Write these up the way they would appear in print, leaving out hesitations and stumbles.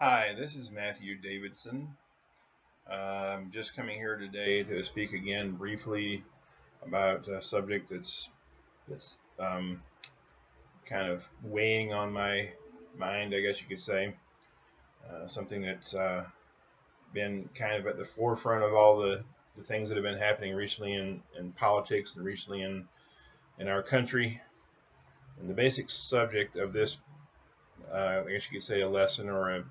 Hi, this is Matthew Davidson. I'm just coming here today to speak again briefly about a subject that's kind of weighing on my mind, I guess you could say. Something that's been kind of at the forefront of all the things that have been happening recently in politics and recently in our country. And the basic subject of this, I guess you could say, a lesson or a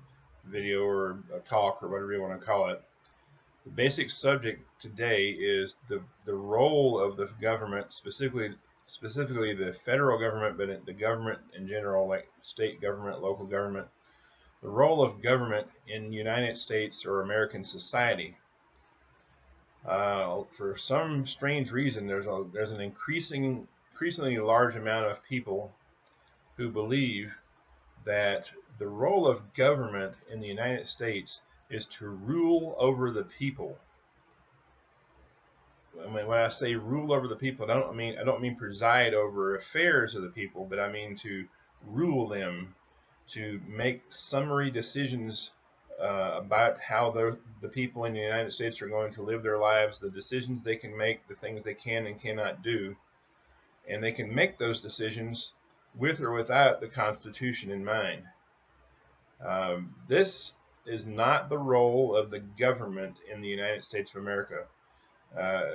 video or a talk or whatever you want to call it. The basic subject today is the role of the government, specifically the federal government, but the government in general, like state government, local government, the role of government in United States or American society. For some strange reason, there's an increasingly large amount of people who believe that the role of government in the United States is to rule over the people. When I say rule over the people, I don't mean preside over affairs of the people, but I mean to rule them, to make summary decisions about how the people in the United States are going to live their lives, the decisions they can make, the things they can and cannot do, and they can make those decisions with or without the Constitution in mind. This is not the role of the government in the United States of America.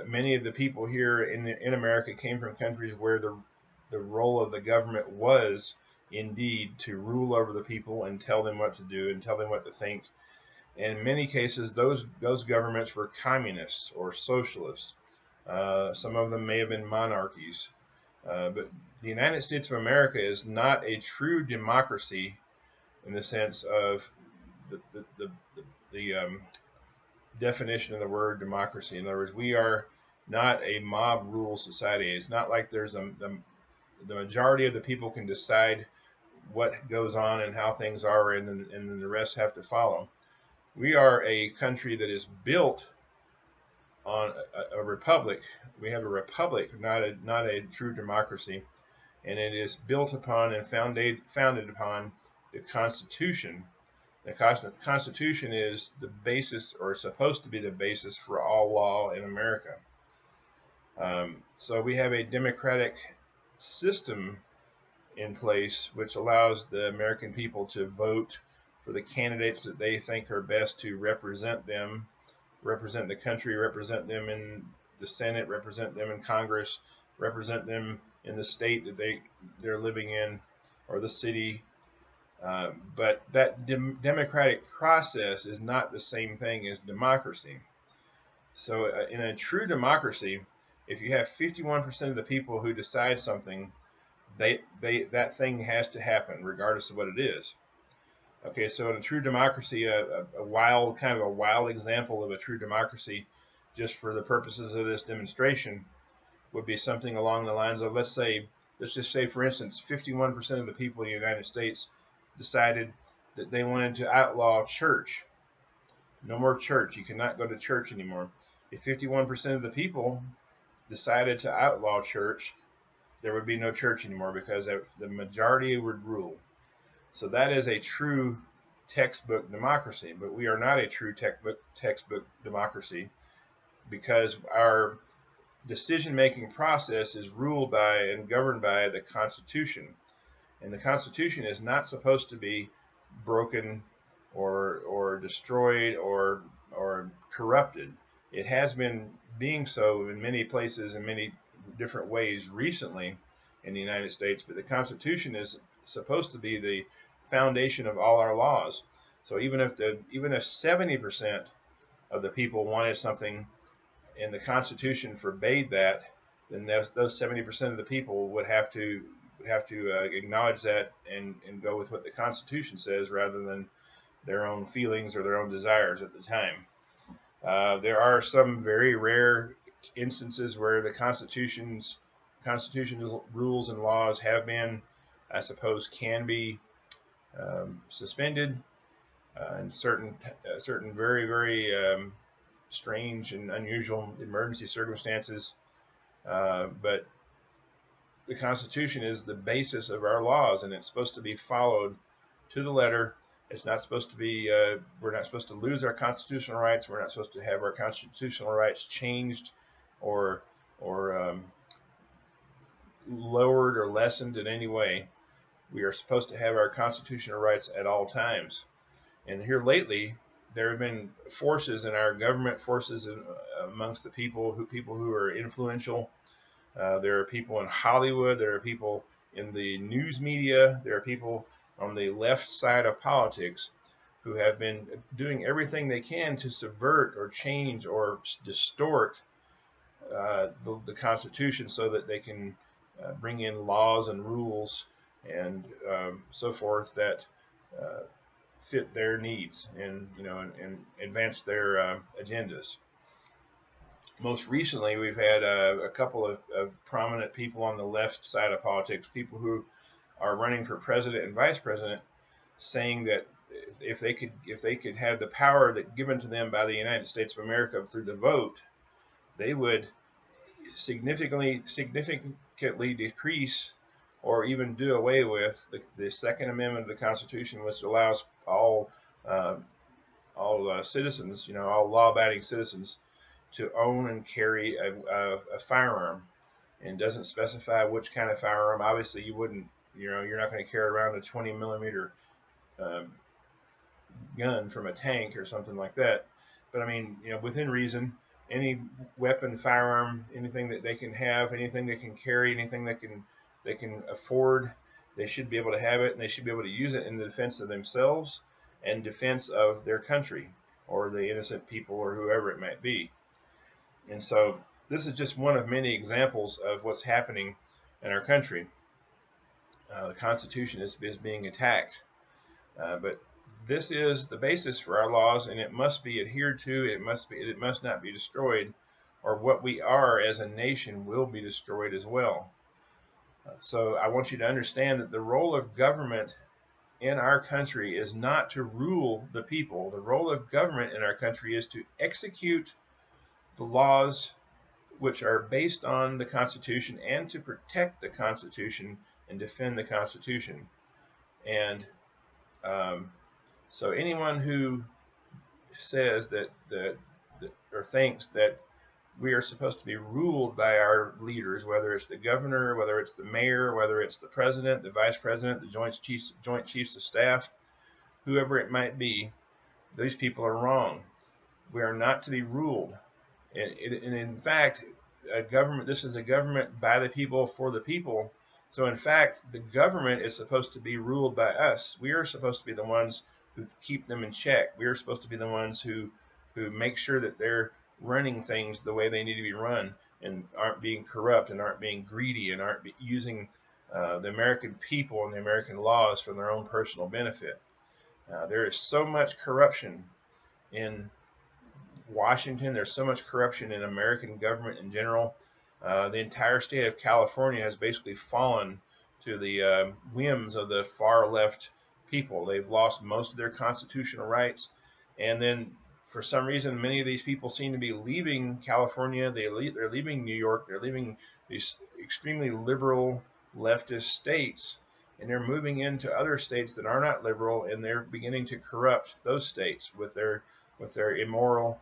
Many of the people here in America came from countries where the role of the government was indeed to rule over the people and tell them what to do and tell them what to think. And in many cases, those governments were communists or socialists. Some of them may have been monarchies. But the United States of America is not a true democracy in the sense of the definition of the word democracy. In other words, we are not a mob rule society. It's not like the majority of the people can decide what goes on and how things are, and then the rest have to follow. We are a country that is built on a republic. We have a republic, not a true democracy, and it is built upon and founded upon the Constitution. The Constitution is the basis, or supposed to be the basis, for all law in America. So we have a democratic system in place which allows the American people to vote for the candidates that they think are best to represent them, represent the country, represent them in the Senate, represent them in Congress, represent them in the state that they're living in, or the city. But that democratic process is not the same thing as democracy. So, in a true democracy, if you have 51% of the people who decide something, that thing has to happen, regardless of what it is. Okay, so in a true democracy, a wild example of a true democracy, just for the purposes of this demonstration, would be something along the lines of, let's just say, for instance, 51% of the people in the United States decided that they wanted to outlaw church. No more church. You cannot go to church anymore. If 51% of the people decided to outlaw church, there would be no church anymore because the majority would rule. So that is a true textbook democracy, but we are not a true textbook democracy because our decision-making process is ruled by and governed by the Constitution. And the Constitution is not supposed to be broken or destroyed or corrupted. It has been being so in many places in many different ways recently in the United States, but the Constitution is supposed to be the foundation of all our laws. So even if 70% of the people wanted something and the Constitution forbade that, then those 70% of the people would have to acknowledge that and go with what the Constitution says rather than their own feelings or their own desires at the time. There are some very rare instances where the constitutional rules and laws have been, I suppose, can be suspended in certain very strange and unusual emergency circumstances. But the Constitution is the basis of our laws, and it's supposed to be followed to the letter It's not supposed to be. We're not supposed to lose our constitutional rights. We're not supposed to have our constitutional rights changed, or or lowered or lessened in any way. We are supposed to have our constitutional rights at all times. And here lately, there have been forces in our government, forces amongst the people who are influential. There are people in Hollywood. There are people in the news media. There are people on the left side of politics who have been doing everything they can to subvert or change or distort the Constitution so that they can bring in laws and rules and so forth that uh, fit their needs and and advance their agendas. Most recently, we've had a couple of prominent people on the left side of politics, people who are running for president and vice president, saying that if they could have the power that given to them by the United States of America through the vote, they would significantly decrease or even do away with the Second Amendment of the Constitution, which allows uh, all citizens, all law-abiding citizens, to own and carry a firearm, and doesn't specify which kind of firearm. Obviously, you wouldn't, you're not going to carry around a 20 millimeter um, gun from a tank or something like that. But I mean, within reason, any weapon, firearm, anything that they can have, anything they can carry, anything they can afford, they should be able to have it, and they should be able to use it in the defense of themselves and defense of their country or the innocent people or whoever it might be. And so this is just one of many examples of what's happening in our country. The Constitution is being attacked, but this is the basis for our laws, and it must be adhered to. It must not be destroyed, or what we are as a nation will be destroyed as well. So I want you to understand that the role of government in our country is not to rule the people. The role of government in our country is to execute the laws which are based on the Constitution and to protect the Constitution and defend the Constitution. And um, so anyone who says that or thinks that we are supposed to be ruled by our leaders, whether it's the governor, whether it's the mayor, whether it's the president, the vice president, the joint chiefs of staff, whoever it might be, these people are wrong. We are not to be ruled. And in fact, a government. This is a government by the people for the people. So in fact, the government is supposed to be ruled by us. We are supposed to be the ones who keep them in check. We are supposed to be the ones who make sure that they're running things the way they need to be run and aren't being corrupt and aren't being greedy and aren't using the American people and the American laws for their own personal benefit. There is so much corruption in Washington. There's so much corruption in American government in general. The entire state of California has basically fallen to the whims of the far left people. They've lost most of their constitutional rights, and then for some reason, many of these people seem to be leaving California. They're leaving New York. They're leaving these extremely liberal leftist states, and they're moving into other states that are not liberal, and they're beginning to corrupt those states with their immoral,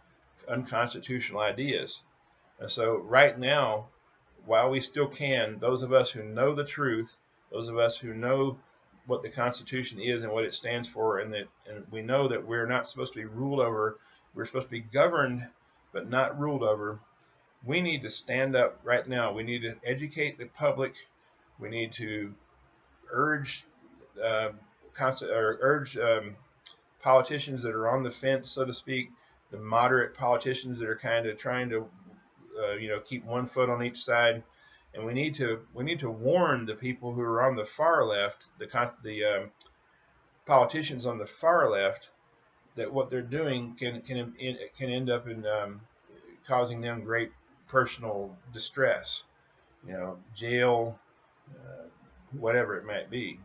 unconstitutional ideas. And so right now, while we still can, those of us who know the truth, those of us who know what the Constitution is and what it stands for, and we know that we're not supposed to be ruled over, we're supposed to be governed but not ruled over. We need to stand up right now. We need to educate the public. We need to urge politicians that are on the fence, so to speak, the moderate politicians that are kind of trying to, keep one foot on each side, and we need to warn the people who are on the far left, the politicians on the far left, that what they're doing can end up in causing them great personal distress, jail, whatever it might be.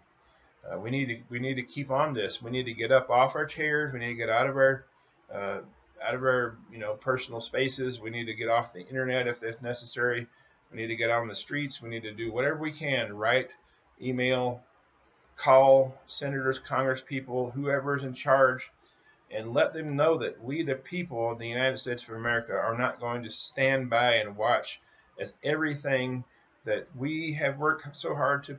We need to keep on this. We need to get up off our chairs. We need to get uh, out of our personal spaces. We need to get off the internet if that's necessary. We need to get out on the streets. We need to do whatever we can. Write, email, call senators, Congress people, whoever is in charge, and let them know that we, the people of the United States of America, are not going to stand by and watch as everything that we have worked so hard to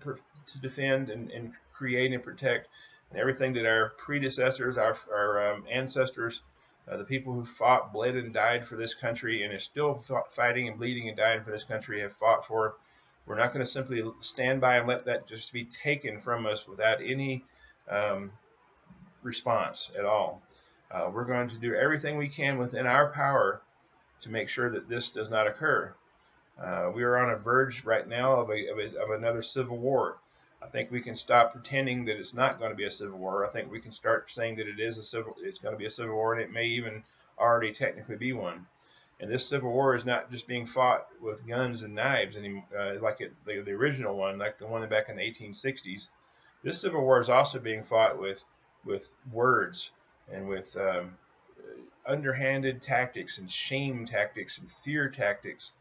defend and create and protect, and everything that our predecessors, our ancestors, the people who fought, bled, and died for this country, and are still fighting and bleeding and dying for this country, have fought for. We're not going to simply stand by and let that just be taken from us without any um, response at all. We're going to do everything we can within our power to make sure that this does not occur. We are on a verge right now of another civil war. I think we can stop pretending that it's not going to be a civil war. I think we can start saying that it's going to be a civil war, and it may even already technically be one. And this civil war is not just being fought with guns and knives anymore, the original one, like the one back in the 1860s. This civil war is also being fought with words and with underhanded tactics and shame tactics and fear tactics.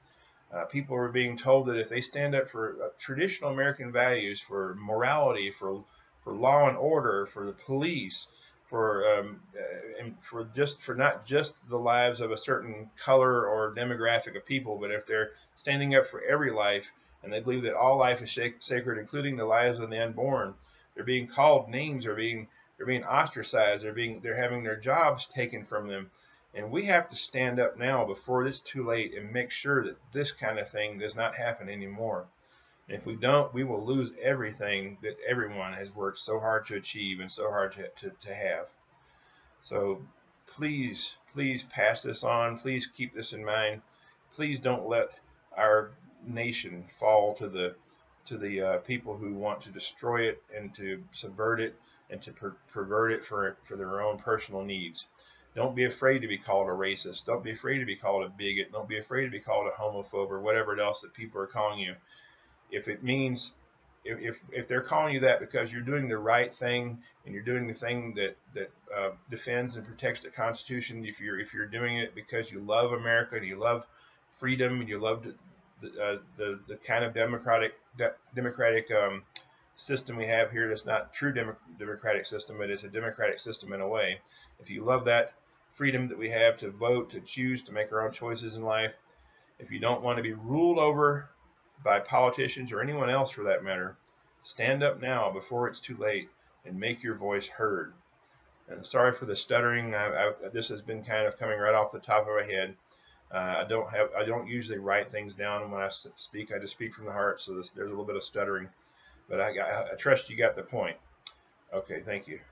People are being told that if they stand up for traditional American values, for morality, for law and order, for the police, and for not just the lives of a certain color or demographic of people, but if they're standing up for every life, and they believe that all life is sacred, including the lives of the unborn, they're being called names, they're being ostracized, they're having their jobs taken from them. And we have to stand up now before it's too late and make sure that this kind of thing does not happen anymore. And if we don't, we will lose everything that everyone has worked so hard to achieve and so hard to have. So please, please pass this on. Please keep this in mind. Please don't let our nation fall to the people who want to destroy it and to subvert it and to pervert it for their own personal needs. Don't be afraid to be called a racist. Don't be afraid to be called a bigot. Don't be afraid to be called a homophobe or whatever else that people are calling you. If it means, if they're calling you that because you're doing the right thing and you're doing the thing that defends and protects the Constitution, if you're doing it because you love America and you love freedom and you love the kind of democratic system we have here, that's not true democratic system, but it's a democratic system in a way. If you love that freedom that we have to vote, to choose, to make our own choices in life, if you don't want to be ruled over by politicians or anyone else for that matter, stand up now before it's too late and make your voice heard. And sorry for the stuttering. This has been kind of coming right off the top of my head. I don't usually write things down when I speak. I just speak from the heart, so there's a little bit of stuttering. But I trust you got the point. Okay, thank you.